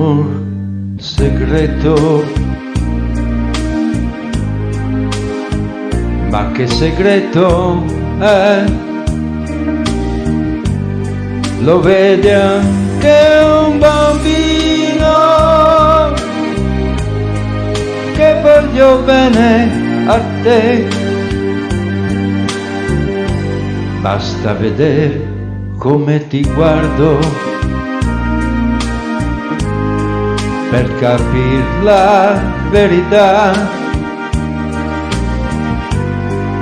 amor segreto. Ma che segreto è? Lo vede anche un bambino, che voglio bene a te. Basta vedere come ti guardo per capir la verità.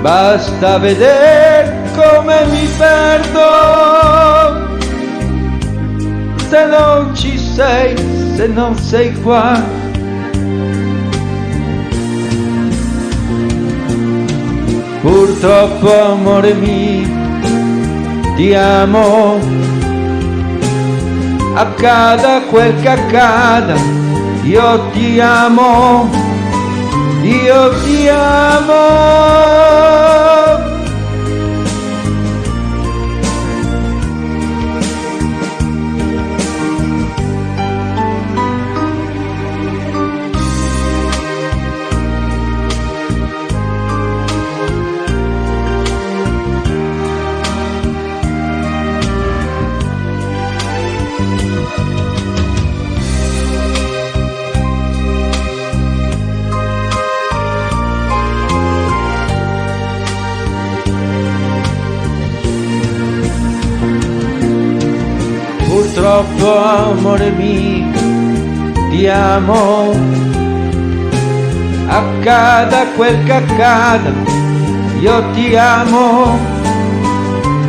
Basta vedere come mi perdo se non ci sei, se non sei qua. Purtroppo, amore mio, ti amo, accada quel che accada, io ti amo, io ti amo. Purtroppo, amore mio, ti amo, accada quel che accada, io ti amo,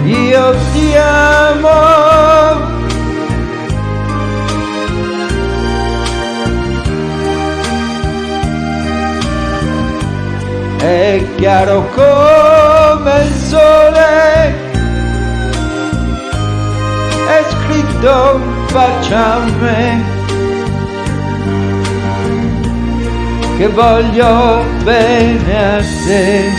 io ti amo. È chiaro come il sole, è scritto facciame, che voglio bene a te.